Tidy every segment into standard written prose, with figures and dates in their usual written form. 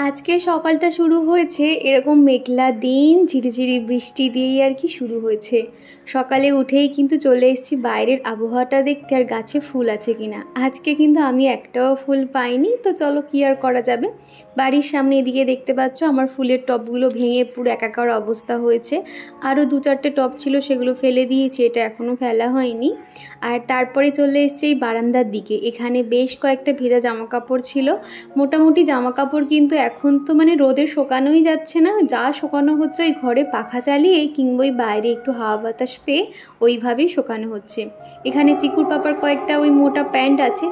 আজকে সকালটা শুরু হয়েছে এরকম মেঘলা দিন, ঝিরিঝিরি বৃষ্টি দিয়েই আর কি শুরু হয়েছে। সকালে উঠেই কিন্তু চলে এসেছি বাইরের আবহাওয়াটা দেখতে আর গাছে ফুল আছে কিনা। আজকে কিন্তু আমি একটাও ফুল পাইনি, তো চলো কি আর করা যাবে। বাড়ির সামনে এদিকে দেখতে পাচ্ছ আমার ফুলের টবগুলো ভেঙে পুরো একাকার অবস্থা হয়েছে। আরও 2-4টে টব ছিল, সেগুলো ফেলে দিয়েছি, এটা এখনও ফেলা হয়নি। আর তারপরে চলে এসেছি এই বারান্দার দিকে। এখানে বেশ কয়েকটা ভেজা জামাকাপড় ছিল। মোটামুটি জামাকাপড় কিন্তু এখন তো মানে রোদে শুকানোই যাচ্ছে না, যা শুকানো হচ্ছে ওই ঘরে পাখা চালিয়ে কিংবা ওই বাইরে একটু হাওয়া বাতাস পেয়ে ওইভাবেই শুকানো হচ্ছে। এখানে চিকুর পাপার কয়েকটা ওই মোটা প্যান্ট আছে,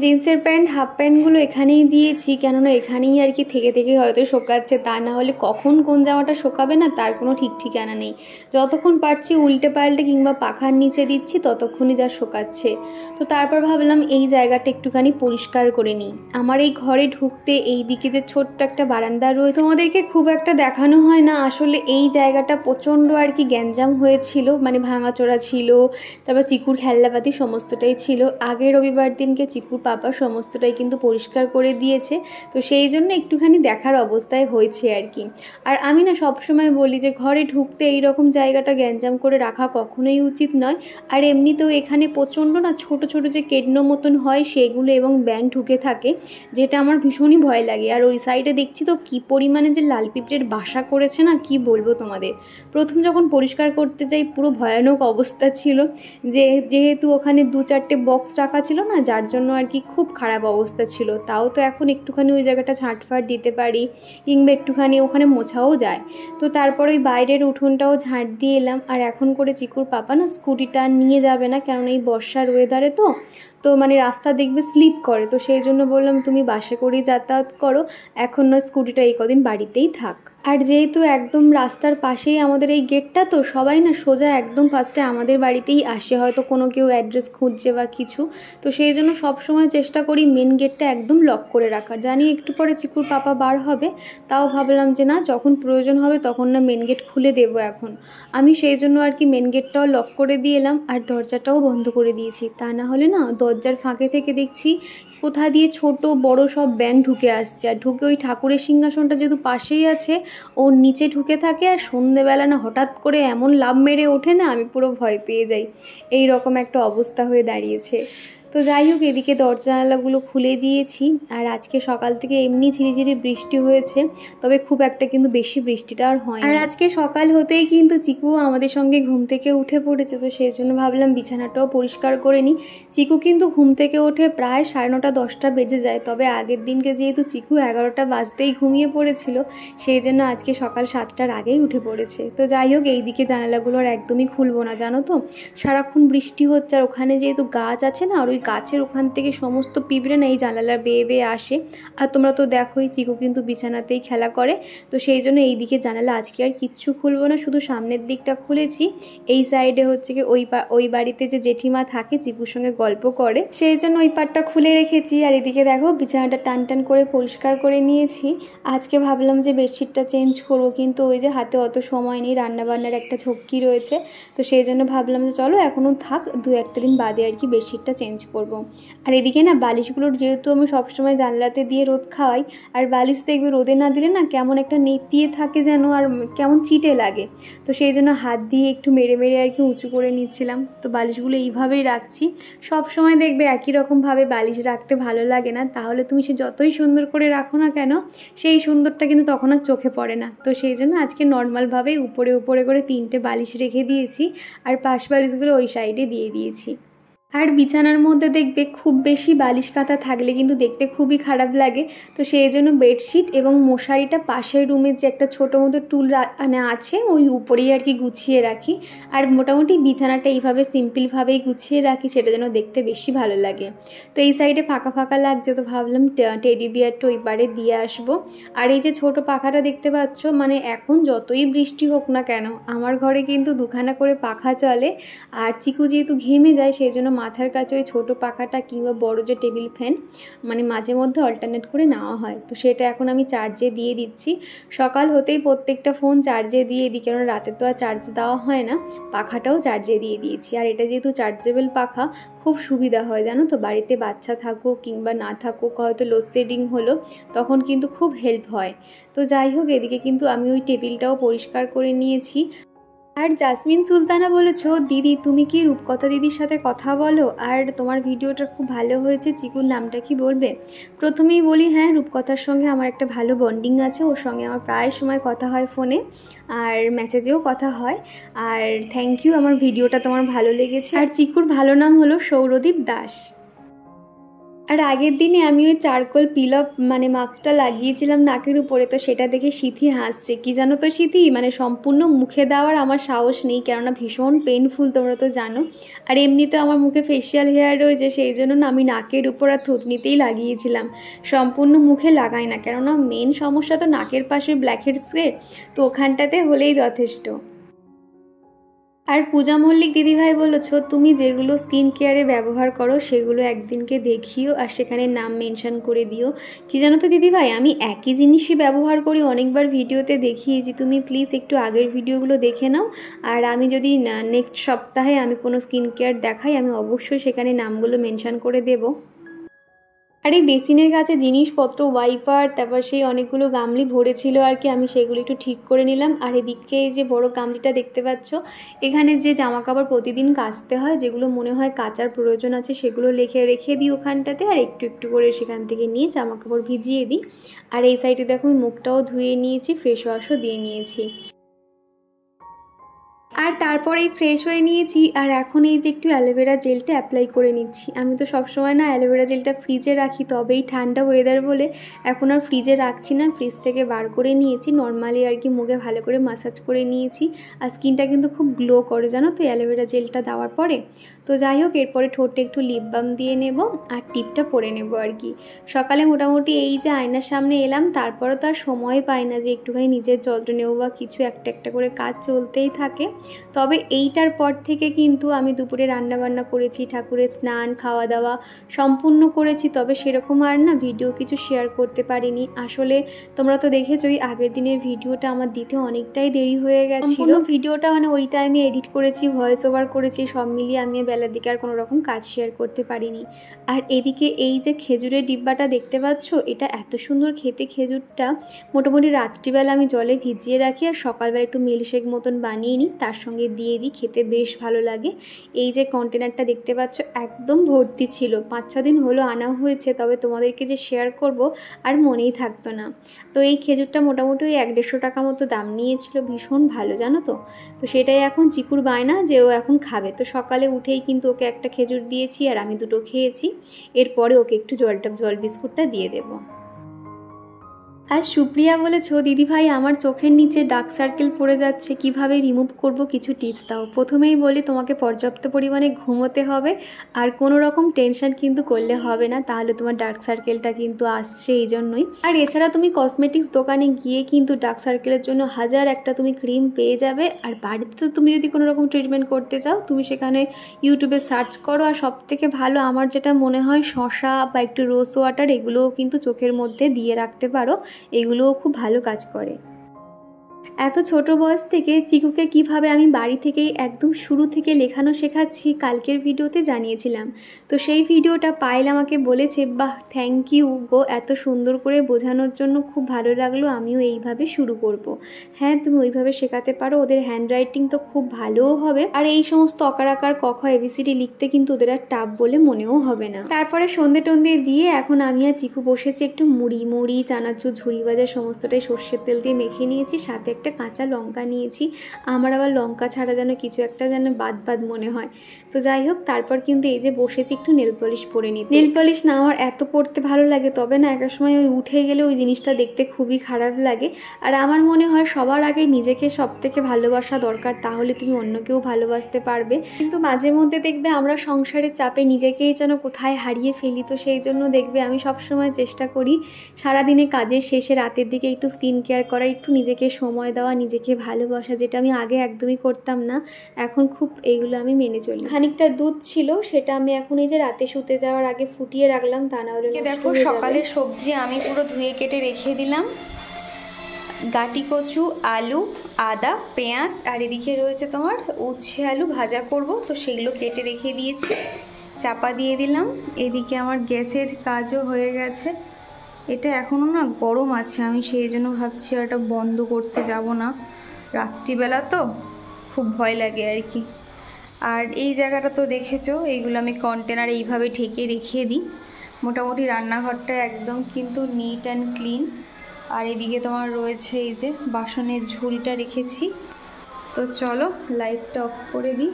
জিন্সের প্যান্ট, হাফ প্যান্টগুলো এখানেই দিয়েছি, কেননা এখানেই আর কি থেকে থেকে হয়তো শোকাচ্ছে। তা না হলে কখন কোন জামাটা শোকাবে না তার কোনো ঠিক ঠিকানা নেই। যতক্ষণ পারছি উল্টে পাল্টে কিংবা পাখার নিচে দিচ্ছি, ততক্ষণই যা শোকাচ্ছে। তো তারপর ভাবলাম এই জায়গাটা একটুখানি পরিষ্কার করে নিই। আমার এই ঘরে ঢুকতে এই দিকে যে ছোট্ট একটা বারান্দা রয়েছে, তোমাদেরকে খুব একটা দেখানো হয় না। আসলে এই জায়গাটা প্রচণ্ড আর কি গ্যাঞ্জাম হয়েছিল, মানে ভাঙাচোরা ছিল, তারপর চিকুর খেলনাপাতি সমস্তটাই ছিল। আগের রবিবার দিনকে চিকুর পাপা সমস্তটাই কিন্তু পরিষ্কার করে দিয়েছে, তো সেই জন্য একটুখানি দেখার অবস্থায় হয়েছে আর কি। আর আমি না সবসময় বলি যে ঘরে ঢুকতে এইরকম জায়গাটা গ্যাঞ্জাম করে রাখা কখনোই উচিত নয়। আর এমনিতেও এখানে প্রচণ্ড না ছোট ছোট যে কেডনো মতন হয় সেগুলো এবং ব্যাঙ ঢুকে থাকে, যেটা আমার ভীষণই ভয় লাগে। আর ওই সাইডে দেখছি তো কী পরিমাণে যে লাল পিঁপড়ের বাসা করেছে না, কি বলবো তোমাদের। প্রথম যখন পরিষ্কার করতে যাই পুরো ভয়ানক অবস্থা ছিল, যেহেতু ওখানে 2-4টে বক্স রাখা ছিল না, যার জন্য আর কি খুব খারাপ অবস্থা ছিল। তাও তো এখন একটুখানি ওই জায়গাটা ঝাঁটফাট দিতে পারি কিংবা একটুখানি ওখানে মোছাও যায়। তো তারপর ওই বাইরের উঠোনটাও ঝাঁট দিয়ে এলাম। আর এখন করে চিকুর পাপা না স্কুটিটা নিয়ে যাবে না, কেননা এই বর্ষার ওয়েদারে তো মানে রাস্তা দেখবে স্লিপ করে, তো সেই জন্য বললাম তুমি বাসে করেই যাতায়াত করো, এখন নয় স্কুটিটা এই কদিন বাড়িতেই থাক। আর যেহেতু একদম রাস্তার পাশেই আমাদের এই গেটটা, তো সবাই না সোজা একদম ফার্স্টে আমাদের বাড়িতেই আসে, হয়তো কোনো কেউ অ্যাড্রেস খুঁজছে বা কিছু। তো সেই জন্য সবসময় চেষ্টা করি মেন গেটটা একদম লক করে রাখার। জানি একটু পরে চিকুর পাপা বার হবে, তাও ভাবলাম যে না, যখন প্রয়োজন হবে তখন না মেন গেট খুলে দেবো এখন আমি। সেই জন্য আর কি মেন গেটটাও লক করে দিয়ে এলাম আর দরজাটাও বন্ধ করে দিয়েছি। তা না হলে না দরজার ফাঁকে থেকে দেখছি কোথা দিয়ে ছোট বড় সব ব্যাঙ ঢুকে আসছে। আর ঢুকে ওই ঠাকুরের সিংহাসনটা যেহেতু পাশেই আছে, ওর নিচে ঢুকে থাকে। আর সন্ধেবেলা না হঠাৎ করে এমন লাফ মেরে ওঠে না, আমি পুরো ভয় পেয়ে যাই। এই রকম একটা অবস্থা হয়ে দাঁড়িয়েছে। তো যাই হোক, এদিকে দরজা জানালাগুলো খুলে দিয়েছি। আর আজকে সকাল থেকে এমনি ঝিরিঝিরি বৃষ্টি হয়েছে, তবে খুব একটা কিন্তু বেশি বৃষ্টিটা আর হয়। আর আজকে সকাল হতেই কিন্তু চিকু আমাদের সঙ্গে ঘুম থেকে উঠে পড়েছে, তো সেই জন্য ভাবলাম বিছানাটাও পরিষ্কার করে নিই। চিকু কিন্তু ঘুম থেকে ওঠে প্রায় 9:30-10টা বেজে যায়, তবে আগের দিনকে যেহেতু চিকু 11টা বাজতেই ঘুমিয়ে পড়েছিল, সেই জন্য আজকে সকাল 7টার আগেই উঠে পড়েছে। তো যাই হোক, এই দিকে জানালাগুলো আর একদমই খুলবো না, জানো তো সারাক্ষণ বৃষ্টি হচ্ছে। আর ওখানে যেহেতু গাছ আছে না, আর ওই গাছের ওখান থেকে সমস্ত পিঁপড়ে না এই জানালার বেয়ে বেয়ে আসে। আর তোমরা তো দেখোই চিকু কিন্তু বিছানাতেই খেলা করে, তো সেই জন্য এই দিকে জানালা আজকে আর কিচ্ছু খুলবো না, শুধু সামনের দিকটা খুলেছি। এই সাইডে হচ্ছে কি ওই বাড়িতে যে জেঠিমা থাকে চিকুর সঙ্গে গল্প করে, সেই জন্য ওই পাটটা খুলে রেখেছি। আর এদিকে দেখো বিছানাটা টান টান করে পরিষ্কার করে নিয়েছি। আজকে ভাবলাম যে বেডশিটটা চেঞ্জ করবো, কিন্তু ওই যে হাতে অত সময় নেই, রান্নাবান্নার একটা ঝক্কি রয়েছে, তো সেই জন্য ভাবলাম যে চলো এখনও থাক, 2-1টা দিন বাদে আর কি বেডশিটটা চেঞ্জ করব। আর এদিকে না বালিশগুলোর যেহেতু আমি সবসময় জানলাতে দিয়ে রোদ খাওয়াই, আর বালিশ দেখবে রোদে না দিলে না কেমন একটা নেতিয়ে থাকে যেন, আর কেমন চিটে লাগে। তো সেই জন্য হাত দিয়ে একটু মেরে মেরে আর কি উঁচু করে নিচ্ছিলাম। তো বালিশগুলো এইভাবেই রাখছি। সব সময় দেখবে একই রকমভাবে বালিশ রাখতে ভালো লাগে না, তাহলে তুমি সে যতই সুন্দর করে রাখো না কেন, সেই সুন্দরটা কিন্তু তখন আর চোখে পড়ে না। তো সেই জন্য আজকে নর্মালভাবেই উপরে উপরে করে 3টে বালিশ রেখে দিয়েছি, আর পাশ বালিশগুলো ওই সাইডে দিয়ে দিয়েছি। আর বিছানার মধ্যে দেখবে খুব বেশি বালিশ কাঁথা থাকলে কিন্তু দেখতে খুবই খারাপ লাগে, তো সেই জন্য বেডশিট এবং মশারিটা পাশের রুমের যে একটা ছোটো মতো টুল মানে আছে ওই উপরেই আর কি গুছিয়ে রাখি। আর মোটামুটি বিছানাটা এইভাবে সিম্পলভাবেই গুছিয়ে রাখি, সেটা যেন দেখতে বেশি ভালো লাগে। তো এই সাইডে ফাঁকা ফাঁকা লাগছে, তো ভাবলাম টেডি বিয়ারটা ওই পারে দিয়ে আসবো। আর এই যে ছোটো পাখাটা দেখতে পাচ্ছ, মানে এখন যতই বৃষ্টি হোক না কেন আমার ঘরে কিন্তু 2খানা করে পাখা চলে। আর চিকু যেহেতু ঘেমে যায়, সেই জন্য মাথার কাছে ওই ছোটো পাখাটা কিংবা বড় যে টেবিল ফ্যান মানে মাঝে মধ্যে অল্টারনেট করে নেওয়া হয়। তো সেটা এখন আমি চার্জে দিয়ে দিচ্ছি। সকাল হতেই প্রত্যেকটা ফোন চার্জে দিয়ে দিই, কারণ রাতে তো আর চার্জ দেওয়া হয় না। পাখাটাও চার্জে দিয়ে দিয়েছি। আর এটা যেহেতু চার্জেবল পাখা, খুব সুবিধা হয় জানো তো, বাড়িতে বাচ্চা থাকুক কিংবা না থাকুক, হয়তো লোডশেডিং হলো তখন কিন্তু খুব হেল্প হয়। তো যাই হোক, এদিকে কিন্তু আমি ওই টেবিলটাও পরিষ্কার করে নিয়েছি। আর জাসমিন সুলতানা বলেছো, দিদি তুমি কি রূপকথা দিদির সাথে কথা বলো, আর তোমার ভিডিওটা খুব ভালো হয়েছে, চিকুর নামটা কি বলবে? প্রথমেই বলি, হ্যাঁ, রূপকথার সঙ্গে আমার একটা ভালো বন্ডিং আছে। ওর সঙ্গে আমার প্রায় সময় কথা হয় ফোনে, আর মেসেজেও কথা হয়। আর থ্যাংক ইউ, আমার ভিডিওটা তোমার ভালো লেগেছে। আর চিকুর ভালো নাম হলো সৌরদীপ দাস। আর আগের দিনে আমি ওই চারকোল পিল আপ মানে মাস্কটা লাগিয়েছিলাম নাকের উপরে, তো সেটা দেখে সিথি হাসছে। কি জানো তো সিথি, মানে সম্পূর্ণ মুখে দেওয়ার আমার সাহস নেই, কেননা ভীষণ পেনফুল, তোমরা তো জানো। আর এমনিতে আমার মুখে ফেশিয়াল হেয়ার রয়েছে, সেই জন্য না আমি নাকের উপর আর থুতনিতেই লাগিয়েছিলাম, সম্পূর্ণ মুখে লাগাই না, কেননা মেন সমস্যা তো নাকের পাশে ব্ল্যাকহেডসের, তো ওখানটাতে হলেই যথেষ্ট। আর পূজা মল্লিক দিদিভাই বলেছো, তুমি যেগুলো স্কিন কেয়ারে ব্যবহার করো সেগুলো একদিনকে দেখিও আর সেখানে নাম মেনশন করে দিও। কি জানো তো দিদিভাই, আমি একই জিনিসই ব্যবহার করি, অনেকবার ভিডিওতে দেখিয়েছি। তুমি প্লিজ একটু আগের ভিডিওগুলো দেখে নাও। আর আমি যদি নেক্সট সপ্তাহে আমি কোনো স্কিন কেয়ার দেখাই, আমি অবশ্যই সেখানে নামগুলো মেনশন করে দেবো। আর এই বেসিনের কাছে জিনিসপত্র, ওয়াইপার, তারপর সেই অনেকগুলো গামলি ভরেছিল আর কি, আমি সেগুলো একটু ঠিক করে নিলাম। আর এদিকে এই যে বড় গামলিটা দেখতে পাচ্ছ, এখানে যে জামা কাপড় প্রতিদিন কাচতে হয়, যেগুলো মনে হয় কাচার প্রয়োজন আছে, সেগুলো রেখে দিই ওখানটাতে, আর একটু একটু করে সেখান থেকে নিয়ে জামা কাপড় ভিজিয়ে দিই। আর এই সাইডে দেখো আমি মুখটাও ধুয়ে নিয়েছি, ফেস ওয়াশও দিয়ে নিয়েছি। আর তারপরেই ফ্রেশ হয়ে নিয়েছি, আর এখন এই যে একটু অ্যালোভেরা জেলটা অ্যাপ্লাই করে নিচ্ছি। আমি তো সবসময় না অ্যালোভেরা জেলটা ফ্রিজে রাখি, তবেই ঠান্ডা ওয়েদার বলে এখন আর ফ্রিজে রাখছি না, ফ্রিজ থেকে বার করে নিয়েছি। নর্মালি আর কি মুখে ভালো করে মাসাজ করে নিয়েছি। আর স্কিনটা কিন্তু খুব গ্লো করে জানো তো অ্যালোভেরা জেলটা দেওয়ার পরে। তো যাই হোক, এরপরে ঠোঁটে একটু লিপ বাম দিয়ে নেব আর টিপটা পরে নেব আর কি। সকালে মোটামুটি এই যে আয়নার সামনে এলাম, তারপরে তো আর সময় পাই না যে একটুখানি নিজের যত্ন নেব বা কিছু, একটা একটা করে কাজ চলতেই থাকে। তবে এইটার পর থেকে কিন্তু আমি দুপুরে রান্নাবান্না করেছি, ঠাকুরের স্নান, খাওয়া দাওয়া সম্পূর্ণ করেছি। তবে সেরকম আর না ভিডিও কিছু শেয়ার করতে পারিনি। আসলে তোমরা তো দেখেছোই আগের দিনের ভিডিওটা আমার দিতে অনেকটাই দেরি হয়ে গেছিলো। ভিডিওটা মানে ওই টাইমে এডিট করেছি, ভয়েস ওভার করেছি, সব মিলিয়ে আমি বেলার দিকে আর কোনো রকম কাজ শেয়ার করতে পারিনি। আর এদিকে এই যে খেজুরের ডিব্বাটা দেখতে পাচ্ছ, এটা এত সুন্দর খেতে খেজুরটা। মোটামুটি রাত্রিবেলা আমি জলে ভিজিয়ে রাখি, আর সকালবেলা একটু মিল্কশেক মতন বানিয়ে নিই, তার সঙ্গে দিয়ে দিই, খেতে বেশ ভালো লাগে। এই যে কন্টেনারটা দেখতে পাচ্ছ একদম ভর্তি ছিল, 5-6 দিন হলো আনা হয়েছে, তবে তোমাদেরকে যে শেয়ার করব আর মনেই থাকতো না। তো এই খেজুরটা মোটামুটি ওই 150 টাকা মতো দাম নিয়েছিল, ভীষণ ভালো জানো তো। তো সেটাই এখন চিকুর বায়না যে ও এখন খাবে। তো সকালে উঠেই কিন্তু ওকে একটা খেজুর দিয়েছি, আর আমি 2টো খেয়েছি। এরপরে ওকে একটু জল বিস্কুটটা দিয়ে দেবো। আর সুপ্রিয়া বলেছো, দিদিভাই আমার চোখের নিচে ডার্ক সার্কেল পড়ে যাচ্ছে, কিভাবে রিমুভ করব, কিছু টিপস দাও। প্রথমেই বলি, তোমাকে পর্যাপ্ত পরিমাণে ঘুমোতে হবে, আর কোনো রকম টেনশন কিন্তু করলে হবে না, তাহলে তোমার ডার্ক সার্কেলটা কিন্তু আসছে এই জন্যই। আর এছাড়া তুমি কসমেটিক্স দোকানে গিয়ে কিন্তু ডার্ক সার্কেলের জন্য 1000 একটা তুমি ক্রিম পেয়ে যাবে। আর বাড়িতে তো তুমি যদি কোনো রকম ট্রিটমেন্ট করতে চাও, তুমি সেখানে ইউটিউবে সার্চ করো। আর সবথেকে ভালো আমার যেটা মনে হয়, শসা বা একটু রোজ ওয়াটার, এগুলোও কিন্তু চোখের মধ্যে দিয়ে রাখতে পারো, এগুলোও খুব ভালো কাজ করে। এত ছোট বয়স থেকে চিকুকে কিভাবে আমি বাড়ি থেকেই একদম শুরু থেকে লেখানো শেখাচ্ছি, কালকের ভিডিওতে জানিয়েছিলাম। তো সেই ভিডিওটা পায়েল আমাকে বলেছে, বাহ থ্যাংক ইউ গো, এত সুন্দর করে বোঝানোর জন্য, খুব ভালো লাগলো, আমিও এইভাবে শুরু করব। হ্যাঁ, তুমি ওইভাবে শেখাতে পারো, ওদের হ্যান্ডরাইটিং তো খুব ভালোও হবে। আর এই সমস্ত অকার আকার ক খ এবিসিডি লিখতে কিন্তু ওদের আর টাফ বলে মনেও হবে না। তারপরে সন্ধে টন্ধে দিয়ে এখন আমি আর চিকু বসেছি একটু মুড়ি চানাচুর, ঝুড়ি ভাজা সমস্তটাই সর্ষের তেল দিয়ে মেখে নিয়েছি, সাথে একটা কাঁচা লঙ্কা নিয়েছি। আমার আবার লঙ্কা ছাড়া যেন কিছু একটা যেন বাদ মনে হয়। তো যাই হোক, তারপর কিন্তু এই যে বসেছি একটু নেল পলিশ পরে নিতে। নেল পলিশ না আমার এত পরতে ভালো লাগে, তবে না একটা সময় ওই উঠে গেলে ওই জিনিসটা দেখতে খুবই খারাপ লাগে। আর আমার মনে হয় সবার আগে নিজেকে সব থেকে ভালোবাসা দরকার, তাহলে তুমি অন্যকেও ভালোবাসতে পারবে। কিন্তু মাঝে মধ্যে দেখবে আমরা সংসারের চাপে নিজেকেই যেন কোথায় হারিয়ে ফেলি। তো সেই জন্য দেখবে আমি সবসময় চেষ্টা করি সারাদিনে কাজের শেষে রাতের দিকে একটু স্কিন কেয়ার করার, একটু নিজেকে সময় দেওয়া, দেওয়া, নিজেকে ভালোবাসা, যেটা আমি আগে একদমই করতাম না, এখন খুব এইগুলো আমি মেনে চলি। খানিকটা দুধ ছিল, সেটা আমি এখন এই যে রাতে শুতে যাওয়ার আগে ফুটিয়ে রাখলাম, তা না হলে দেখো সকালের সবজি আমি পুরো ধুয়ে কেটে রেখে দিলাম। গাটি কচু, আলু, আদা, পেঁয়াজ, আর এদিকে রয়েছে তোমার উচ্ছে আলু ভাজা করব, তো সেগুলো কেটে রেখে দিয়েছি, চাপা দিয়ে দিলাম। এদিকে আমার গ্যাসের কাজও হয়ে গেছে। এটা এখনও না গরম আছে, আমি সেই জন্য ভাবছি এটা বন্ধ করতে যাব না, রাত্রিবেলা তো খুব ভয় লাগে আর কি। আর এই জায়গাটা তো দেখেছো, এইগুলো আমি কন্টেনার এইভাবে ঢেকে রেখে দিই। মোটামুটি রান্নাঘরটা একদম কিন্তু নিট অ্যান্ড ক্লিন। আর এদিকে তোমার রয়েছে এই যে বাসনের ঝুড়িটা রেখেছি। তো চলো লাইটটা অফ করে দিই।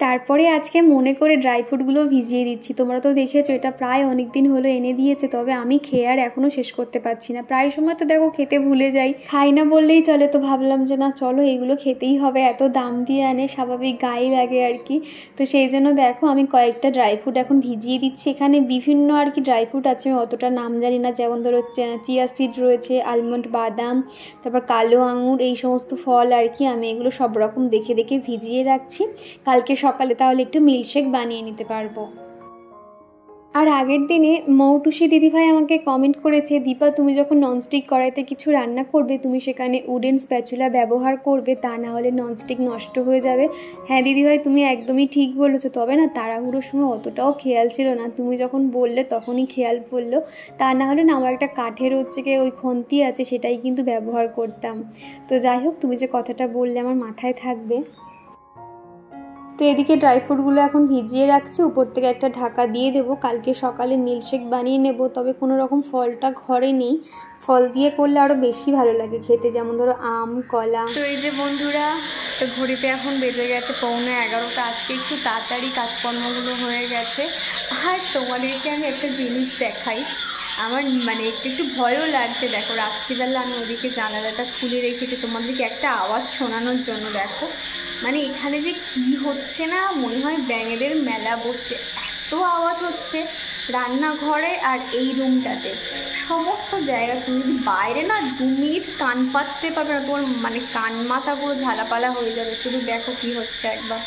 তারপরে আজকে মনে করে ড্রাই ফ্রুটগুলো ভিজিয়ে দিচ্ছি। তোমরা তো দেখেছো এটা প্রায় অনেক দিন হলো এনে দিয়েছে, তবে আমি খেয়ে আর এখনও শেষ করতে পারছি না। প্রায় সময় তো দেখো খেতে ভুলে যাই, খাই না বললেই চলে। তো ভাবলাম যে না চলো এগুলো খেতেই হবে, এত দাম দিয়ে আনে, স্বাভাবিক গায়ে লাগে আর কি। তো সেই জন্য দেখো আমি কয়েকটা ড্রাই ফ্রুট এখন ভিজিয়ে দিচ্ছি। এখানে বিভিন্ন আর কি ড্রাই ফ্রুট আছে, আমি অতটা নাম জানি না, যেমন ধরো চিয়া সিড রয়েছে, আলমন্ড, বাদাম, তারপর কালো আঙুর, এই সমস্ত ফল আর কি। আমি এগুলো সব রকম দেখে দেখে ভিজিয়ে রাখছি, কালকে সকালে তাহলে একটু মিল্কশেক বানিয়ে নিতে পারবো। আর আগের দিনে মৌটুসি দিদিভাই আমাকে কমেন্ট করেছে, দীপা তুমি যখন ননস্টিক কড়াইতে কিছু রান্না করবে তুমি সেখানে উডেন স্প্যাচুলা ব্যবহার করবে, তা না হলে ননস্টিক নষ্ট হয়ে যাবে। হ্যাঁ দিদিভাই তুমি একদমই ঠিক বলেছো, তবে না তাড়াহুড়োর সময় অতটাও খেয়াল ছিল না, তুমি যখন বললে তখনই খেয়াল পড়লো। তা না হলে না আমার একটা কাঠের হচ্ছে গিয়ে ওই খন্তি আছে, সেটাই কিন্তু ব্যবহার করতাম। তো যাই হোক, তুমি যে কথাটা বললে আমার মাথায় থাকবে। তো এদিকে ড্রাই ফ্রুটগুলো এখন ভিজিয়ে রাখছি, উপর থেকে একটা ঢাকা দিয়ে দেবো, কালকে সকালে মিল্কশেক বানিয়ে নেব। তবে কোনো রকম ফলটা ঘরে নেই, ফল দিয়ে করলে আরও বেশি ভালো লাগে খেতে, যেমন ধরো আম, কলা। তো এই যে বন্ধুরা, তো ঘড়িতে এখন বেজে গেছে 11:15। আজকে একটু তাড়াতাড়ি কাজকর্মগুলো হয়ে গেছে। আর তোমাদেরকে আমি একটা জিনিস দেখাই, আমার মানে একটু ভয়ও লাগছে। দেখো রাত্রিবেলা আমি ওদিকে জানালাটা খুলে রেখেছি তোমাদেরকে একটা আওয়াজ শোনানোর জন্য। দেখো মানে এখানে যে কি হচ্ছে না, মনে হয় ব্যাঙেদের মেলা বসছে, এত আওয়াজ হচ্ছে রান্নাঘরে আর এই রুমটাতে, সমস্ত জায়গা। তুমি যদি বাইরে না 2 মিনিট কান পাততে পারবে না, তোমার মানে কান মাথা পুরো ঝালাপালা হয়ে যাবে। শুধু দেখো কি হচ্ছে একবার।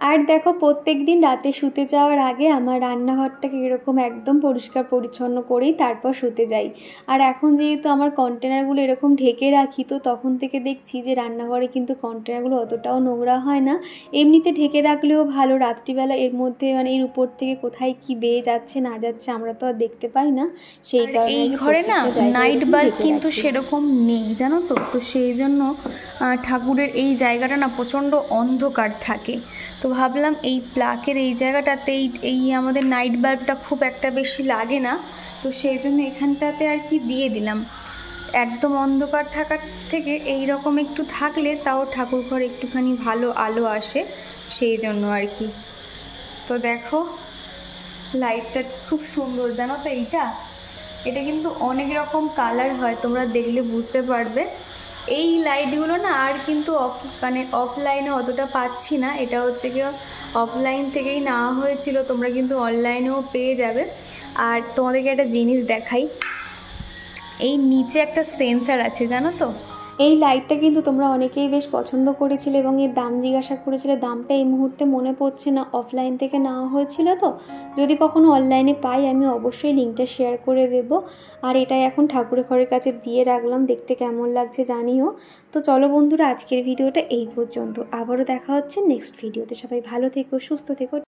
আর দেখো প্রত্যেক দিন রাতে শুতে যাওয়ার আগে আমার রান্নাঘরটাকে এরকম একদম পরিষ্কার পরিচ্ছন্ন করেই তারপর শুতে যাই। আর এখন যেহেতু আমার কন্টেনারগুলো এরকম ঢেকে রাখি, তো তখন থেকে দেখছি যে রান্নাঘরে কিন্তু কন্টেনারগুলো অতটাও নোংরা হয় না। এমনিতে ঢেকে রাখলেও ভালো, রাত্রিবেলা এর মধ্যে মানে এর উপর থেকে কোথায় কি বেয়ে যাচ্ছে না যাচ্ছে আমরা তো আর দেখতে পাই না। সেই কারণে এই ঘরে না নাইট বাল্ব কিন্তু সেরকম নেই জানো তো, তো সেই জন্য ঠাকুরের এই জায়গাটা না প্রচণ্ড অন্ধকার থাকে। তো ভাবলাম এই প্লাকের এই জায়গাটাতে এই আমাদের নাইট বাল্বটা খুব একটা বেশি লাগে না, তো সেই জন্য এখানটাতে আর কি দিয়ে দিলাম। একদম অন্ধকার থাকার থেকে এই রকম একটু থাকলে তাও ঠাকুর ঘরে একটুখানি ভালো আলো আসে, সেই জন্য আর কি। তো দেখো লাইটটা খুব সুন্দর জানো তো, এটা কিন্তু অনেক রকম কালার হয়, তোমরা দেখলে বুঝতে পারবে। এই লাইটগুলো না আর কিন্তু অফলাইনে অতটা পাচ্ছি না, এটা হচ্ছে কি অফলাইন থেকেই নেওয়া হয়েছিল, তোমরা কিন্তু অনলাইনেও পেয়ে যাবে। আর তোমাদেরকে একটা জিনিস দেখাই, এই নিচে একটা সেন্সার আছে জানো তো। এই লাইটটা কিন্তু তোমরা অনেকেই বেশ পছন্দ করেছিলে এবং এর দাম জিজ্ঞাসা করেছিলে, দামটা এই মুহূর্তে মনে পড়ছে না, অফলাইন থেকে নেওয়া হয়েছিল। তো যদি কখনো অনলাইনে পাই আমি অবশ্যই লিঙ্কটা শেয়ার করে দেব। আর এটাই এখন ঠাকুরের ঘরের কাছে দিয়ে রাখলাম, দেখতে কেমন লাগছে জানিও। তো চলো বন্ধুরা, আজকের ভিডিওটা এই পর্যন্ত, আবারও দেখা হচ্ছে নেক্সট ভিডিওতে। সবাই ভালো থেকো, সুস্থ থেকো।